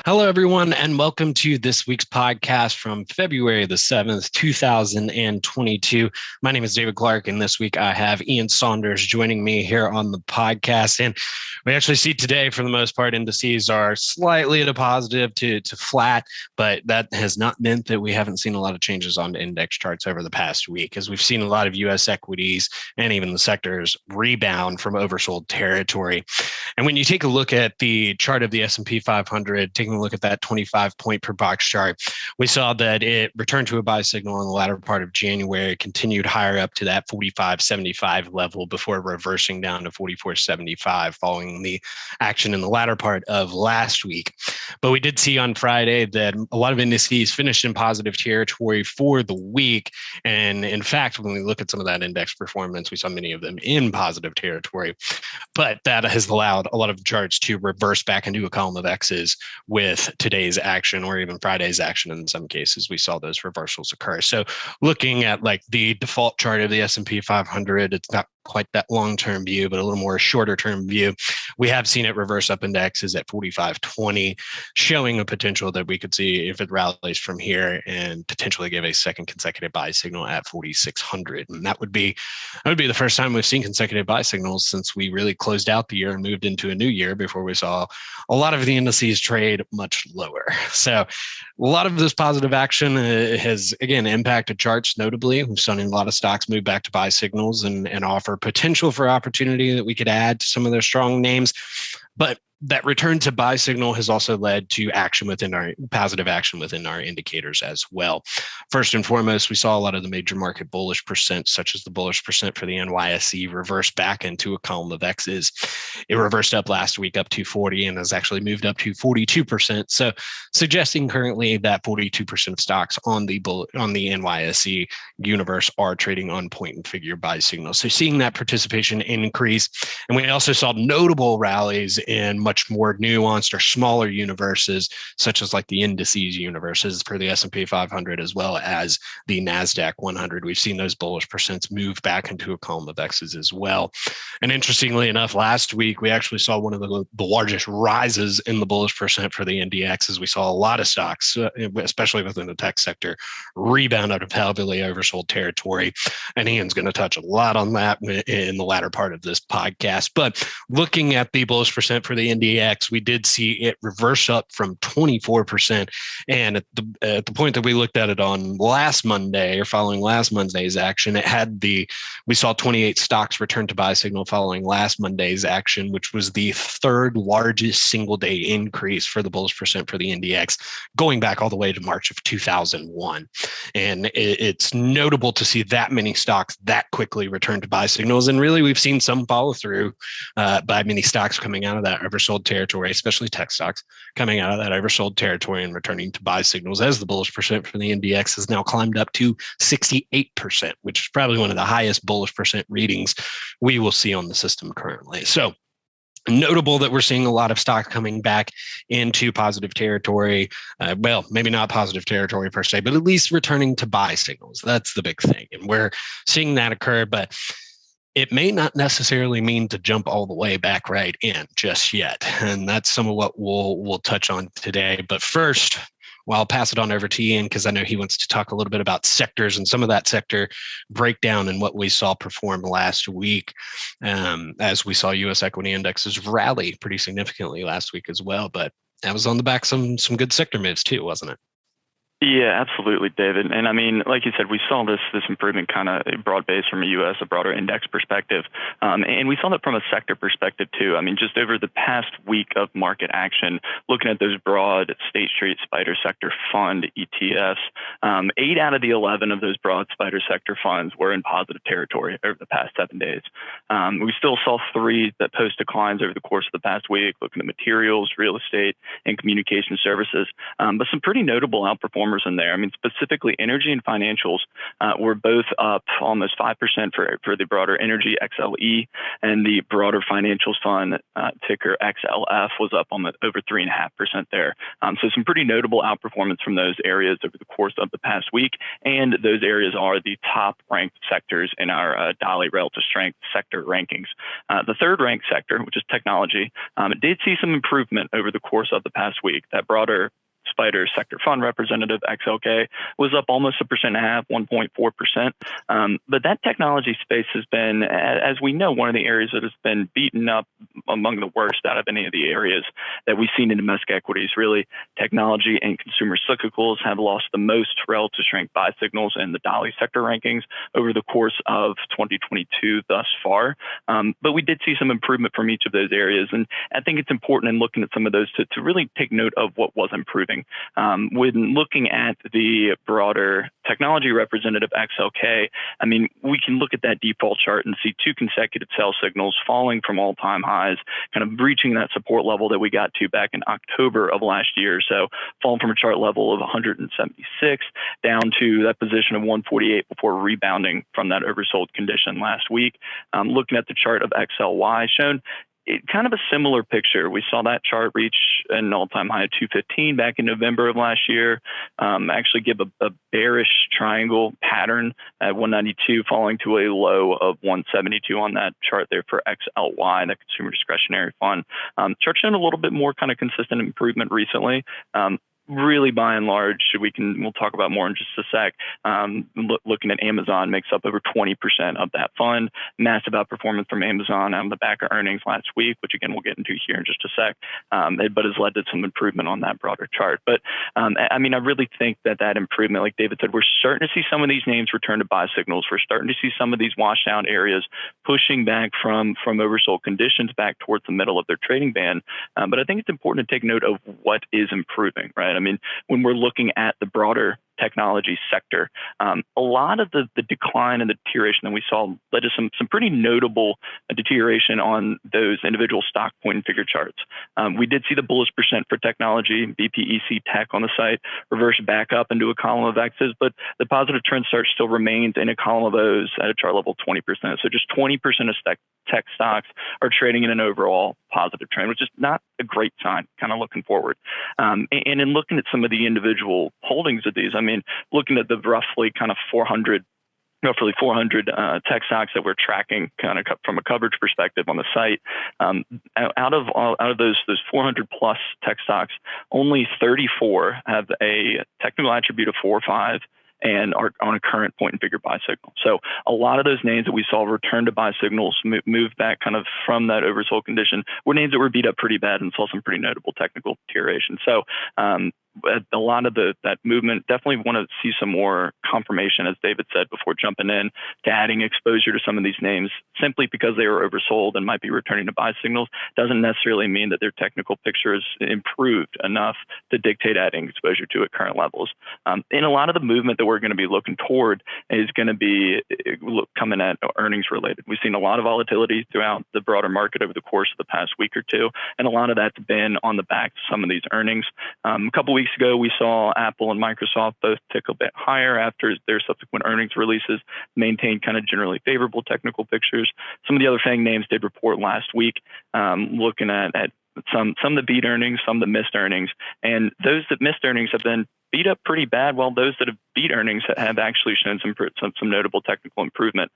Hello, everyone, and welcome to this week's podcast from February the 7th, 2022. My name is David Clark, and this week I have Ian Saunders joining me here on the podcast. And we actually see today, for the most part, indices are slightly at a positive to flat, but that has not meant that we haven't seen a lot of changes on index charts over the past week, as we've seen a lot of U.S. equities and even the sectors rebound from oversold territory. And when you take a look at the chart of the S&P 500, taking a look at that 25 point per box chart, we saw that it returned to a buy signal in the latter part of January, continued higher up to that 45.75 level before reversing down to 44.75 following the action in the latter part of last week. But we did see on Friday that a lot of indices finished in positive territory for the week. And in fact, when we look at some of that index performance, we saw many of them in positive territory. But that has allowed a lot of charts to reverse back into a column of X's with today's action, or even Friday's action. In some cases, we saw those reversals occur. So looking at like the default chart of the S&P 500, it's not quite that long-term view, but a little more shorter-term view. We have seen it reverse up into X's at 45.20, showing a potential that we could see if it rallies from here and potentially give a second consecutive buy signal at 4,600. And that would be the first time we've seen consecutive buy signals since we really closed out the year and moved into a new year, before we saw a lot of the indices trade much lower. So a lot of this positive action has, again, impacted charts notably. We've seen a lot of stocks move back to buy signals and offer potential for opportunity that we could add to some of their strong names. But that return to buy signal has also led to positive action within our indicators as well. First and foremost, we saw a lot of the major market bullish percents, such as the bullish percent for the NYSE, reverse back into a column of X's. It reversed up last week up to 40 and has actually moved up to 42%. So suggesting currently that 42% of stocks on the NYSE universe are trading on point and figure buy signals. So seeing that participation increase. And we also saw notable rallies in much more nuanced or smaller universes, such as like the indices universes for the S&P 500, as well as the Nasdaq 100. We've seen those bullish percents move back into a column of X's as well. And interestingly enough, last week, we actually saw one of the largest rises in the bullish percent for the NDX, as we saw a lot of stocks, especially within the tech sector, rebound out of heavily oversold territory. And Ian's going to touch a lot on that in the latter part of this podcast. But looking at the bullish percent for the NDX, we did see it reverse up from 24%. And at the point that we looked at it on last Monday, or following last Monday's action, we saw 28 stocks return to buy signal following last Monday's action, which was the third largest single day increase for the bullish percent for the NDX, going back all the way to March of 2001. And it's notable to see that many stocks that quickly return to buy signals. And really, we've seen some follow through by many stocks coming out of that oversold territory, especially tech stocks coming out of that oversold territory and returning to buy signals, as the bullish percent for the NDX has now climbed up to 68%, which is probably one of the highest bullish percent readings we will see on the system currently. So notable that we're seeing a lot of stocks coming back into positive territory. Well, maybe not positive territory per se, but at least returning to buy signals. That's the big thing. And we're seeing that occur, but it may not necessarily mean to jump all the way back right in just yet. And that's some of what we'll touch on today. But first, well, I'll pass it on over to Ian, because I know he wants to talk a little bit about sectors and some of that sector breakdown and what we saw perform last week, as we saw U.S. equity indexes rally pretty significantly last week as well. But that was on the back of some good sector moves too, wasn't it? Yeah, absolutely, David. And I mean, like you said, we saw this improvement kind of broad-based from a broader index perspective. And we saw that from a sector perspective too. I mean, just over the past week of market action, looking at those broad State Street Spider Sector Fund ETFs, 8 out of the 11 of those broad Spider Sector funds were in positive territory over the past 7 days. We still saw 3 that post declines over the course of the past week, looking at materials, real estate, and communication services. But some pretty notable outperformance performers in there. I mean, specifically energy and financials were both up almost 5% for the broader energy XLE, and the broader financials fund ticker XLF was up almost over 3.5% there. So some pretty notable outperformance from those areas over the course of the past week, and those areas are the top ranked sectors in our Dolly relative strength sector rankings. The third ranked sector, which is technology, did see some improvement over the course of the past week. That broader Spider Sector Fund Representative XLK was up almost 1.5%, 1.4%. But that technology space has been, as we know, one of the areas that has been beaten up among the worst out of any of the areas that we've seen in domestic equities. Really, technology and consumer cyclicals have lost the most relative strength buy signals in the Dolly sector rankings over the course of 2022 thus far. But we did see some improvement from each of those areas. And I think it's important in looking at some of those to really take note of what was improving. When looking at the broader technology representative XLK, I mean, we can look at that default chart and see two consecutive sell signals falling from all-time highs, kind of breaching that support level that we got to back in October of last year. So falling from a chart level of 176 down to that position of 148 before rebounding from that oversold condition last week. Looking at the chart of XLY shown, kind of a similar picture. We saw that chart reach an all-time high of 215 back in November of last year, actually give a bearish triangle pattern at 192, falling to a low of 172 on that chart there for XLY, the Consumer Discretionary Fund. Chart showing a little bit more kind of consistent improvement recently. Really, by and large, we'll talk about more in just a sec. Looking at Amazon makes up over 20% of that fund. Massive outperformance from Amazon on the back of earnings last week, which again we'll get into here in just a sec. But has led to some improvement on that broader chart. But I mean, I really think that improvement, like David said, we're starting to see some of these names return to buy signals. We're starting to see some of these washed out areas pushing back from oversold conditions back towards the middle of their trading band. But I think it's important to take note of what is improving, right? I mean, when we're looking at the broader technology sector, a lot of the decline and the deterioration that we saw led to some pretty notable deterioration on those individual stock point and figure charts. We did see the bullish percent for technology, BPEC Tech on the site, reverse back up into a column of X's, but the positive trend start still remains in a column of O's at a chart level 20%. So just 20% of tech stocks are trading in an overall positive trend, which is not a great sign, kind of looking forward. And in looking at some of the individual holdings of these, I mean, looking at the roughly 400 tech stocks that we're tracking kind of from a coverage perspective on the site. Out of those 400 plus tech stocks, only 34 have a technical attribute of 4 or 5 and are on a current point and figure buy signal. So a lot of those names that we saw return to buy signals move back kind of from that oversold condition were names that were beat up pretty bad and saw some pretty notable technical deterioration. So a lot of that movement, definitely want to see some more confirmation, as David said, before jumping in to adding exposure to some of these names. Simply because they were oversold and might be returning to buy signals doesn't necessarily mean that their technical picture is improved enough to dictate adding exposure to at current levels. And a lot of the movement that we're going to be looking toward is going to be coming at earnings related. We've seen a lot of volatility throughout the broader market over the course of the past week or two, and a lot of that's been on the back of some of these earnings. A couple weeks ago, we saw Apple and Microsoft both tick a bit higher after their subsequent earnings releases, maintained kind of generally favorable technical pictures. Some of the other FANG names did report last week, looking at some that beat earnings, some that missed earnings, and those that missed earnings have been beat up pretty bad, while those that have beat earnings have actually shown some notable technical improvement.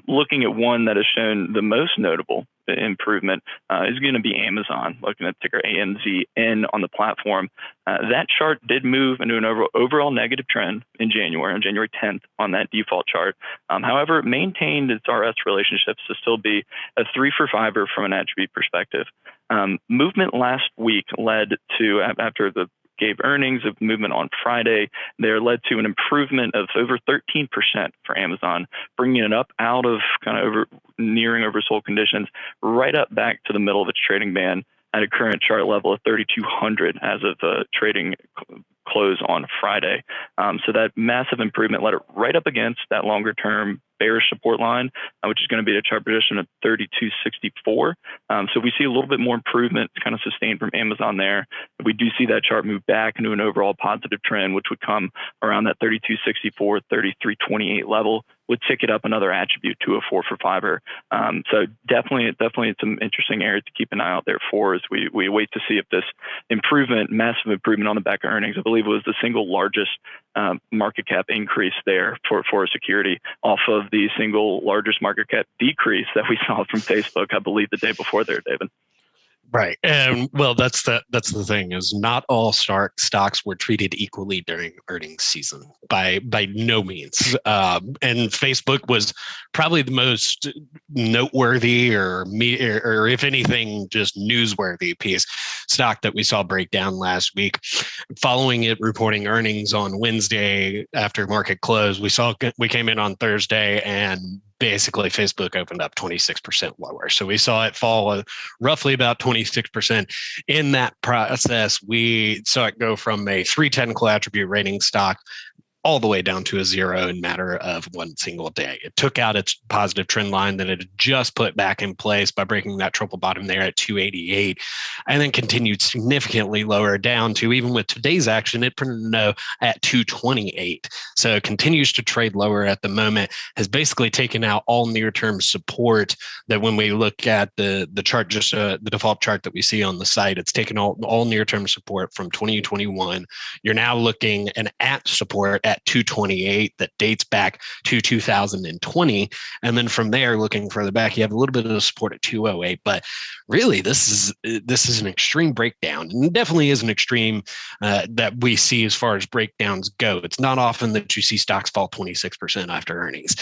Looking at one that has shown the most notable improvement is going to be Amazon. Looking at ticker AMZN on the platform, that chart did move into an overall negative trend in January, on January 10th on that default chart. However, it maintained its RS relationships to still be a 3 for 5er from an attribute perspective. Movement last week led to, after the gave earnings of movement on Friday, there led to an improvement of over 13% for Amazon, bringing it up out of kind of nearing oversold conditions, right up back to the middle of its trading band at a current chart level of 3,200 as of trading close on Friday. So that massive improvement led it right up against that longer term bearish support line, which is going to be at a chart position of 32.64. So we see a little bit more improvement kind of sustained from Amazon there. We do see that chart move back into an overall positive trend, which would come around that 32.64, 33.28 level, would tick it up another attribute to a 4 for 5er. So definitely some interesting areas to keep an eye out there for as we wait to see if this massive improvement on the back of earnings, I believe it was the single largest market cap increase there for a security off of the single largest market cap decrease that we saw from Facebook, I believe the day before there, David. Right. And well, that's the thing is not all stocks were treated equally during earnings season by no means. And Facebook was probably the most noteworthy or if anything, just newsworthy piece stock that we saw break down last week. Following it reporting earnings on Wednesday after market close, we came in on Thursday and basically Facebook opened up 26% lower. So we saw it fall roughly about 26%. In that process, we saw it go from a 3 technical attribute rating stock all the way down to a 0 in matter of one single day. It took out its positive trend line that it had just put back in place by breaking that triple bottom there at 288, and then continued significantly lower down to, even with today's action, it printed a no at 228. So it continues to trade lower at the moment, has basically taken out all near-term support that when we look at the chart, just the default chart that we see on the site, it's taken all near-term support from 2021. You're now looking an at support at 228 that dates back to 2020. And then from there, looking further back, you have a little bit of support at 208. But really, this is an extreme breakdown, and definitely is an extreme that we see as far as breakdowns go. It's not often that you see stocks fall 26% after earnings.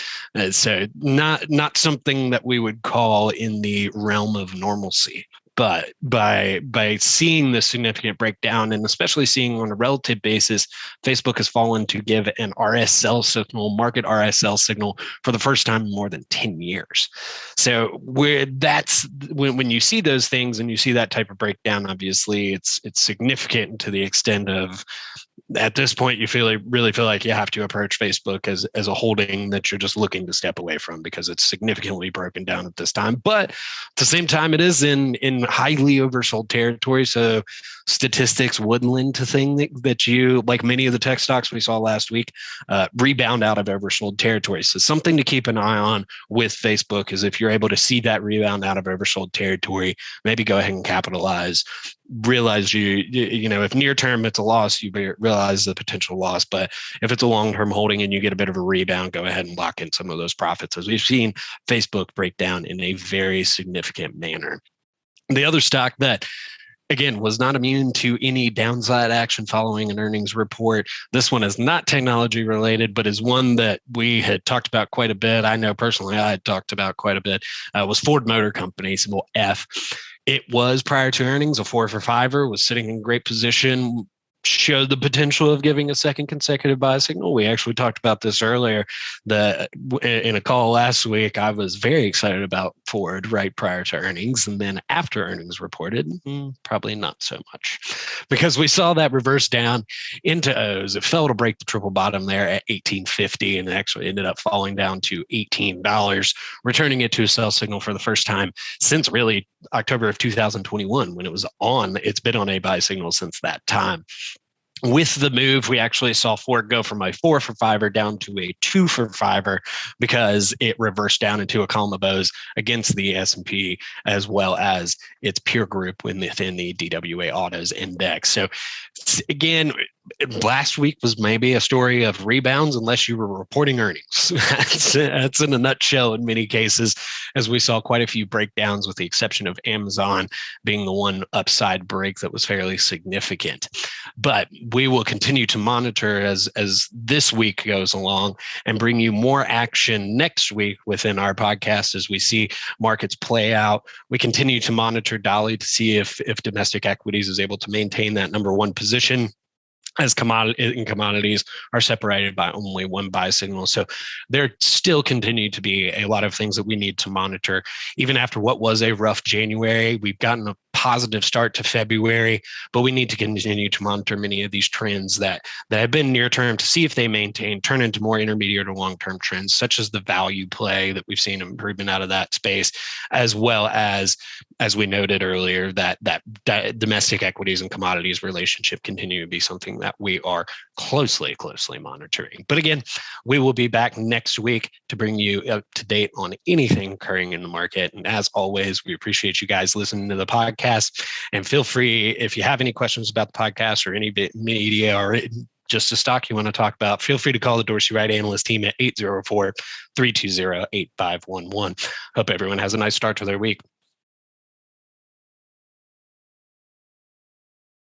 So not something that we would call in the realm of normalcy. But by seeing the significant breakdown, and especially seeing on a relative basis, Facebook has fallen to give an RSL signal, market RSL signal, for the first time in more than 10 years. So when you see those things and you see that type of breakdown, obviously it's significant to the extent of, at this point, you really feel like you have to approach Facebook as a holding that you're just looking to step away from, because it's significantly broken down at this time. But at the same time, it is in highly oversold territory. So statistics would lend to think that you, like many of the tech stocks we saw last week, rebound out of oversold territory. So something to keep an eye on with Facebook is if you're able to see that rebound out of oversold territory, maybe go ahead and capitalize. Realize you know, if near term it's a loss, you realize the potential loss. But if it's a long-term holding and you get a bit of a rebound, go ahead and lock in some of those profits, as we've seen Facebook break down in a very significant manner. The other stock that, again, was not immune to any downside action following an earnings report. This one is not technology related, but is one that we had talked about quite a bit. I know personally I had talked about quite a bit, was Ford Motor Company, symbol F. It was, prior to earnings, a 4 for 5er, was sitting in great position, showed the potential of giving a second consecutive buy signal. We actually talked about this earlier. In a call last week, I was very excited about Ford right prior to earnings, and then after earnings reported, probably not so much, because we saw that reverse down into O's. It fell to break the triple bottom there at $18.50, and it actually ended up falling down to $18, returning it to a sell signal for the first time since really October of 2021, when it was on. It's been on a buy signal since that time. With the move, we actually saw Ford go from a 4 for 5er down to a 2 for 5er, because it reversed down into a column of O's against the S&P as well as its peer group within the DWA Autos Index. So again, last week was maybe a story of rebounds unless you were reporting earnings. That's in a nutshell in many cases, as we saw quite a few breakdowns, with the exception of Amazon being the one upside break that was fairly significant. But we will continue to monitor as this week goes along, and bring you more action next week within our podcast as we see markets play out. We continue to monitor Dolly to see if domestic equities is able to maintain that number one position, as commodities are separated by only one buy signal. So there still continue to be a lot of things that we need to monitor. Even after what was a rough January, we've gotten a positive start to February, but we need to continue to monitor many of these trends that have been near term to see if they maintain, turn into more intermediate or long-term trends, such as the value play that we've seen improvement out of that space, as well as we noted earlier, that domestic equities and commodities relationship continue to be something that we are closely monitoring. But again, we will be back next week to bring you up to date on anything occurring in the market. And as always, we appreciate you guys listening to the podcast. And feel free, if you have any questions about the podcast or any media or just a stock you want to talk about, feel free to call the Dorsey Wright analyst team at 804-320-8511. Hope everyone has a nice start to their week.